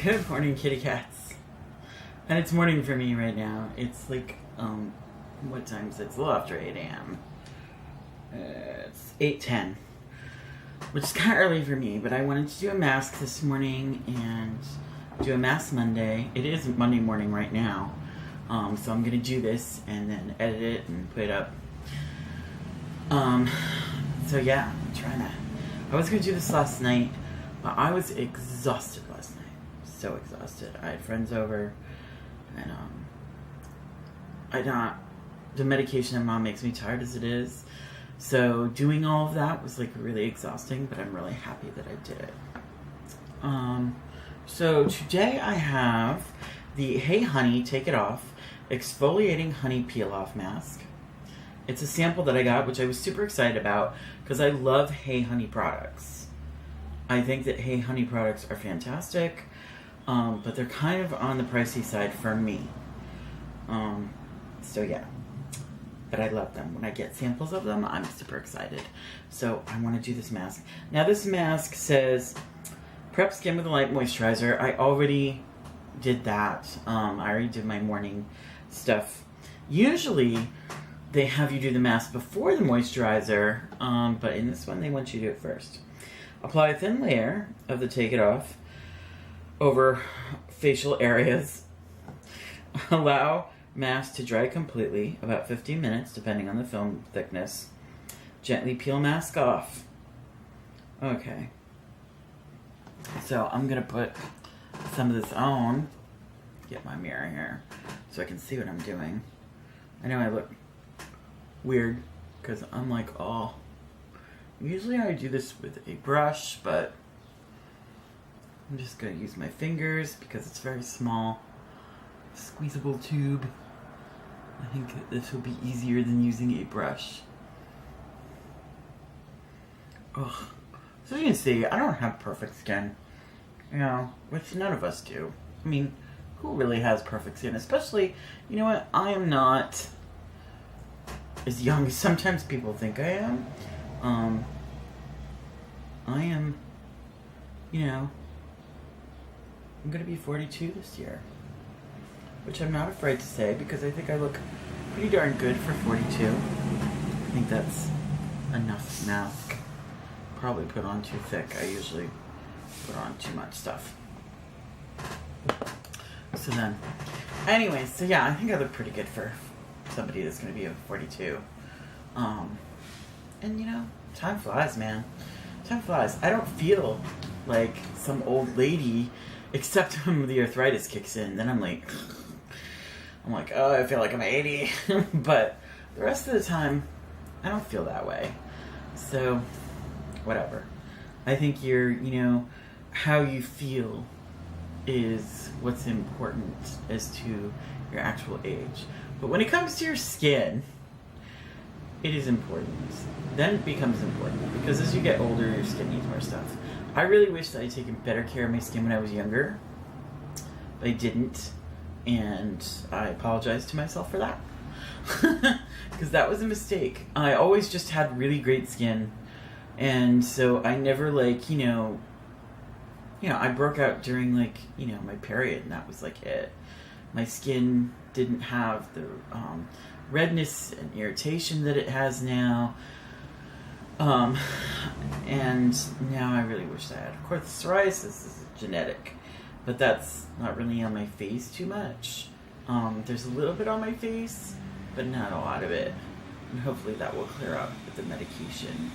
Good morning, kitty cats. And it's morning for me right now. It's like, what time is it? It's a little after 8 a.m. It's 8:10, which is kind of early for me, but I wanted to do a mask this morning and do a mask Monday. It is Monday morning right now, so I'm going to do this and then edit it and put it up. So yeah, I'm trying to... I was going to do this last night, but I was exhausted last night. So exhausted. I had friends over, and the medication in mom makes me tired as it is. So doing all of that was like really exhausting, but I'm really happy that I did it. So today I have the Hey Honey Take It Off Exfoliating Honey Peel Off Mask. It's a sample that I got, which I was super excited about because I love Hey Honey products. I think that Hey Honey products are fantastic, but they're kind of on the pricey side for me. So yeah, but I love them. When I get samples of them, I'm super excited. So I want to do this mask. Now this mask says, prep skin with a light moisturizer. I already did that. I already did my morning stuff. Usually they have you do the mask before the moisturizer, but in this one they want you to do it first. Apply a thin layer of the Take It Off over facial areas. Allow mask to dry completely, about 15 minutes depending on the film thickness. Gently peel mask off. Okay. So I'm going to put some of this on. Get my mirror here so I can see what I'm doing. I know I look weird because I'm like, oh, usually I do this with a brush, but I'm just going to use my fingers because it's very small. Squeezable tube. I think this will be easier than using a brush. Ugh. So you can see, I don't have perfect skin. You know, which none of us do. I mean, who really has perfect skin? Especially, you know what, I am not as young as sometimes people think I am. I am, you know, I'm going to be 42 this year. Which I'm not afraid to say because I think I look pretty darn good for 42. I think that's enough mask. Probably put on too thick. I usually put on too much stuff. So then, anyways, so yeah, I think I look pretty good for somebody that's going to be a 42. And you know, time flies, man. Time flies. I don't feel like some old lady, except when the arthritis kicks in. Then I'm like, oh, I feel like I'm 80. But the rest of the time, I don't feel that way. So, whatever. I think how you feel is what's important as to your actual age. But when it comes to your skin, it is important. Then it becomes important because as you get older, your skin needs more stuff. I really wish that I'd taken better care of my skin when I was younger, but I didn't, and I apologize to myself for that because that was a mistake. I always just had really great skin, and so I never I broke out during my period, and that was like it. My skin didn't have the redness and irritation that it has now. And now I really wish that I had. Of course, psoriasis is genetic, but that's not really on my face too much. There's a little bit on my face, but not a lot of it. And hopefully that will clear up with the medication.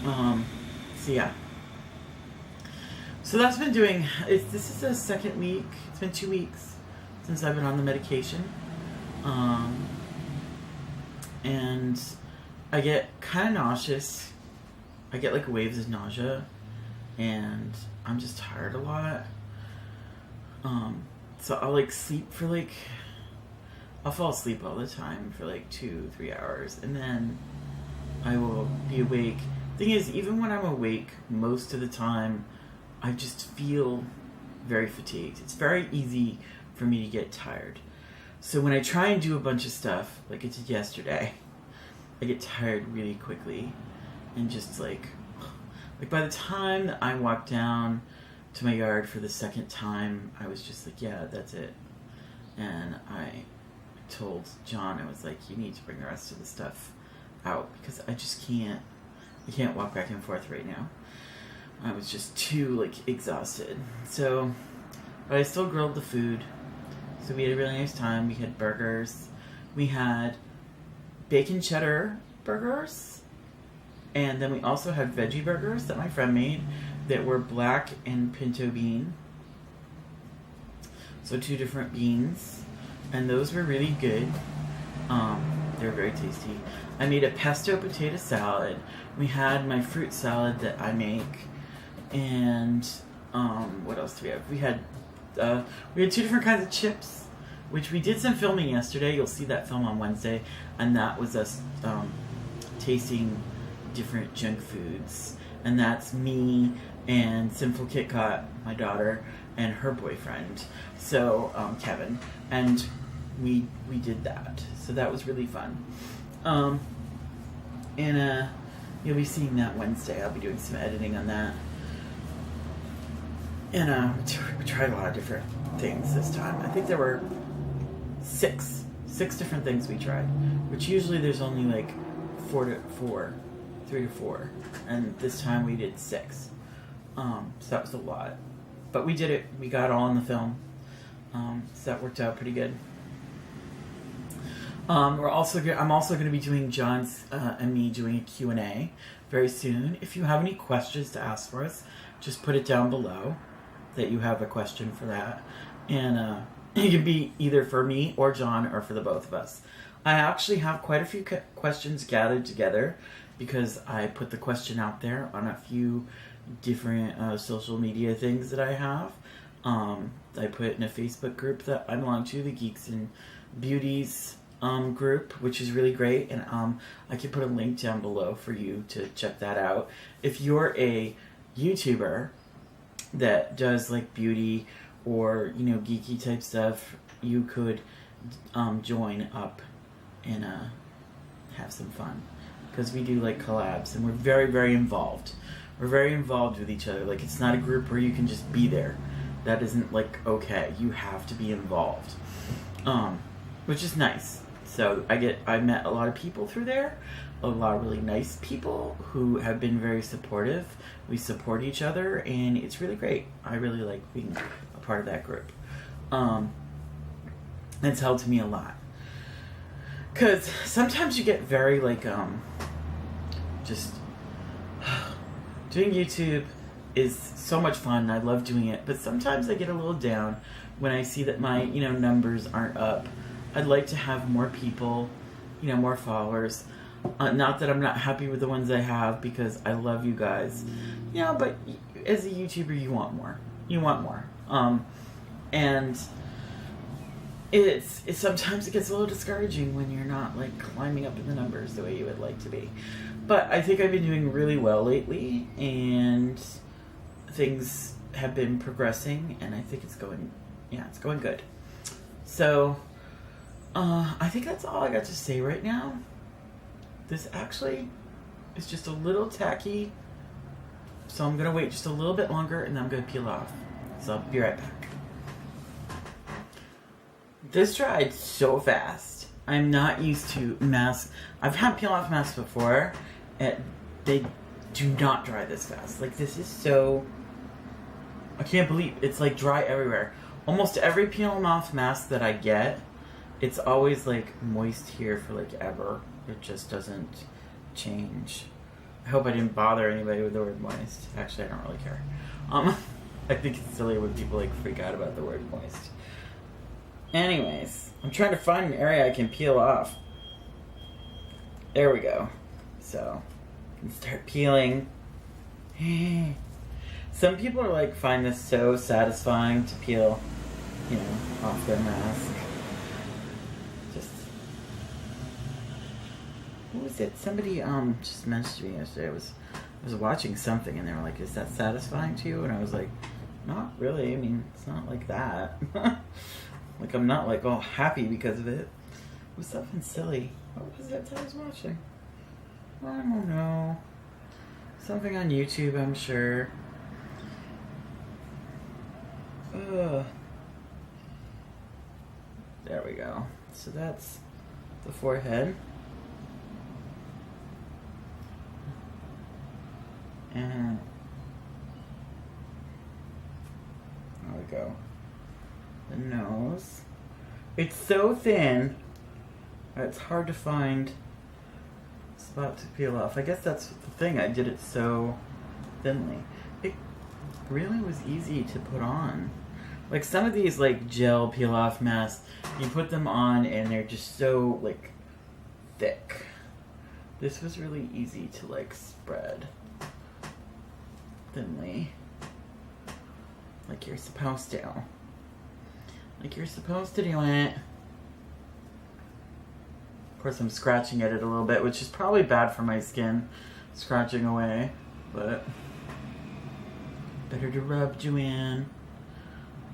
So yeah. So that's been doing, this is the second week, it's been 2 weeks since I've been on the medication. And I get kind of nauseous. I get like waves of nausea, and I'm just tired a lot. So I'll sleep for I'll fall asleep all the time for 2-3 hours, and then I will be awake. Thing is, even when I'm awake, most of the time, I just feel very fatigued. It's very easy for me to get tired. So when I try and do a bunch of stuff, like I did yesterday, I get tired really quickly, and just by the time that I walk down to my yard for the second time, I was just like, yeah, that's it. And I told John, I was like, you need to bring the rest of the stuff out because I just can't. I can't walk back and forth right now. I was just too like exhausted. So, but I still grilled the food. So we had a really nice time. We had burgers. We had bacon cheddar burgers. And then we also had veggie burgers that my friend made that were black and pinto bean. So 2 different beans. And those were really good. They were very tasty. I made a pesto potato salad. We had my fruit salad that I make. And what else do we have? We had 2 different kinds of chips, which we did some filming yesterday. You'll see that film on Wednesday. And that was us tasting different junk foods. And that's me and Sinfulkitkat, my daughter, and her boyfriend, so Kevin. And we did that. So that was really fun. And you'll be seeing that Wednesday. I'll be doing some editing on that. And we tried a lot of different things this time. I think there were 6 different things we tried, which usually there's only like 3 to 4, and this time we did 6. So that was a lot, but we did it. We got all in the film, so that worked out pretty good. I'm also going to be doing John's and me doing a Q&A very soon. If you have any questions to ask for us, just put it down below that you have a question for that, and it can be either for me or John or for the both of us. I actually have quite a few questions gathered together because I put the question out there on a few different social media things that I have. I put it in a Facebook group that I belong to, the Geeks and Beauties group, which is really great, and I can put a link down below for you to check that out. If you're a YouTuber that does like beauty or geeky type stuff, you could join up and have some fun, because we do like collabs and we're very, very involved. We're very involved with each other. Like, it's not a group where you can just be there. That isn't like okay. You have to be involved, which is nice. So I met a lot of people through there, a lot of really nice people who have been very supportive. We support each other, and it's really great. I really like being a part of that group. It's helped me a lot, because sometimes you get very like just doing YouTube is so much fun. I love doing it, but sometimes I get a little down when I see that my numbers aren't up. I'd like to have more people, more followers. Not that I'm not happy with the ones I have, because I love you guys, but as a YouTuber, you want more. You want more. And it's sometimes it gets a little discouraging when you're not like climbing up in the numbers the way you would like to be. But I think I've been doing really well lately, and things have been progressing, and I think it's going good. So, I think that's all I got to say right now. This actually is just a little tacky, so I'm going to wait just a little bit longer, and then I'm going to peel off. So I'll be right back. This dried so fast. I'm not used to masks. I've had peel off masks before, and they do not dry this fast. Like, this is so... I can't believe it's like dry everywhere. Almost every peel off mask that I get, it's always like moist here for like ever. It just doesn't change. I hope I didn't bother anybody with the word moist. Actually, I don't really care. I think it's silly when people like freak out about the word moist. Anyways, I'm trying to find an area I can peel off. There we go. So, I can start peeling. Some people are like, find this so satisfying to peel, off their mask. Just, what was it? Somebody just mentioned me yesterday. I was watching something, and they were like, "Is that satisfying to you?" And I was like, "Not really. I mean, it's not like that." Like, I'm not like all happy because of it. It was something silly. What was that I was watching? I don't know. Something on YouTube, I'm sure. Ugh. There we go. So that's the forehead. And there we go. The nose. It's so thin that it's hard to find a spot to peel off. I guess that's the thing. I did it so thinly. It really was easy to put on. Like some of these like gel peel off masks, you put them on and they're just so like thick. This was really easy to like spread thinly. Like you're supposed to. Like you're supposed to do it. Of course I'm scratching at it a little bit, which is probably bad for my skin, scratching away, but better to rub, Joanne.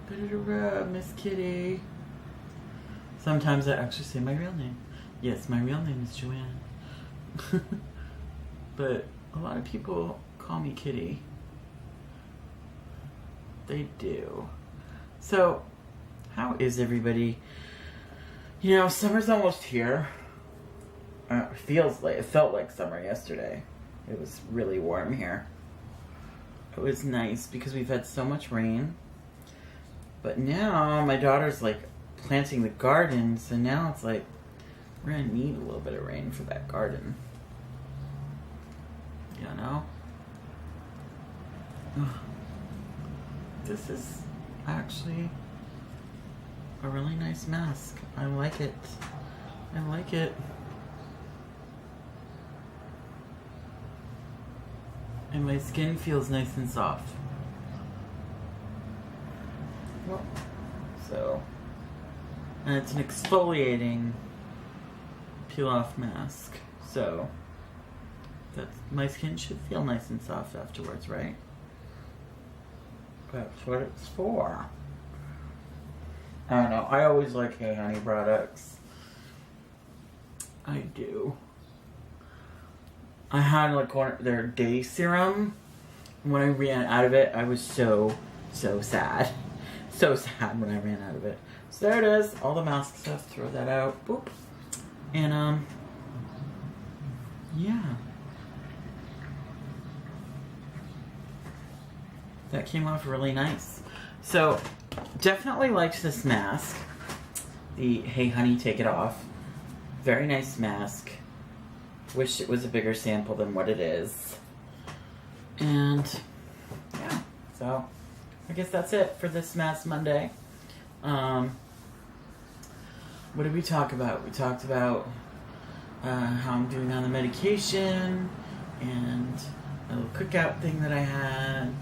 Better to rub, Miss Kitty. Sometimes I actually say my real name. Yes, my real name is Joanne. But a lot of people call me Kitty. They do. So, how is everybody? You know, summer's almost here. It felt like summer yesterday. It was really warm here. It was nice because we've had so much rain. But now my daughter's like planting the garden, so now it's like we're gonna need a little bit of rain for that garden. You know? This is actually a really nice mask. I like it. I like it. And my skin feels nice and soft. So, and it's an exfoliating peel-off mask. So, my skin should feel nice and soft afterwards, right? That's what it's for. I don't know. I always like Hey Honey products. I do. I had like their day serum. When I ran out of it, I was so sad. So sad when I ran out of it. So there it is. All the mask stuff. Throw that out. Boop. And yeah. That came off really nice. So definitely liked this mask. The Hey Honey Take It Off. Very nice mask. Wish it was a bigger sample than what it is. And yeah. So I guess that's it for this Mask Monday. What did we talk about? We talked about how I'm doing on the medication and a little cookout thing that I had,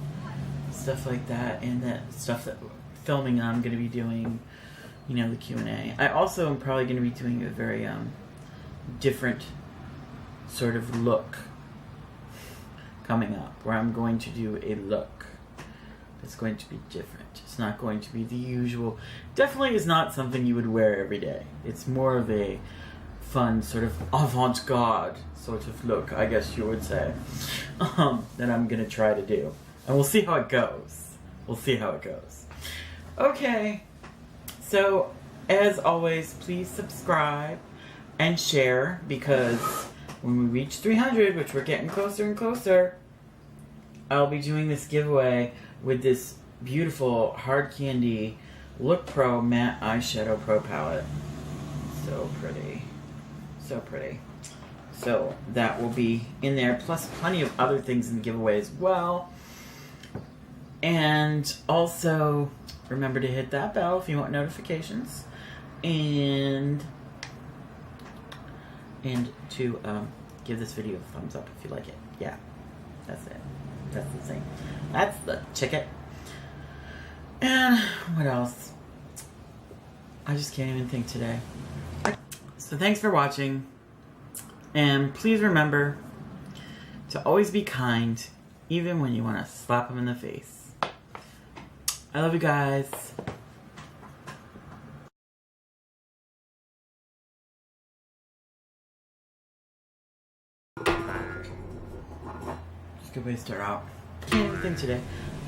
stuff like that, and that stuff that filming I'm going to be doing, you know, the Q&A. I also am probably going to be doing a very different sort of look coming up, where I'm going to do a look. It's going to be different. It's not going to be the usual. Definitely is not something you would wear every day. It's more of a fun, sort of avant-garde sort of look, I guess you would say, that I'm going to try to do. And we'll see how it goes. We'll see how it goes. Okay. So, as always, please subscribe and share, because when we reach 300, which we're getting closer and closer, I'll be doing this giveaway with this beautiful Hard Candy Look Pro Matte Eyeshadow Pro Palette. So pretty. So pretty. So that will be in there, plus plenty of other things in the giveaway as well. And also, remember to hit that bell if you want notifications. And to give this video a thumbs up if you like it. Yeah, that's it. That's the thing. That's the ticket. And what else? I just can't even think today. So thanks for watching. And please remember to always be kind, even when you want to slap them in the face. I love you guys. Just a good way to start out. Can't even think today.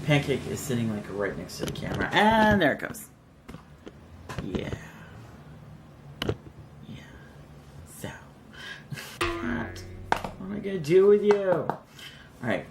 Pancake is sitting like right next to the camera. And there it goes. Yeah. Yeah. So. What am I gonna do with you? Alright.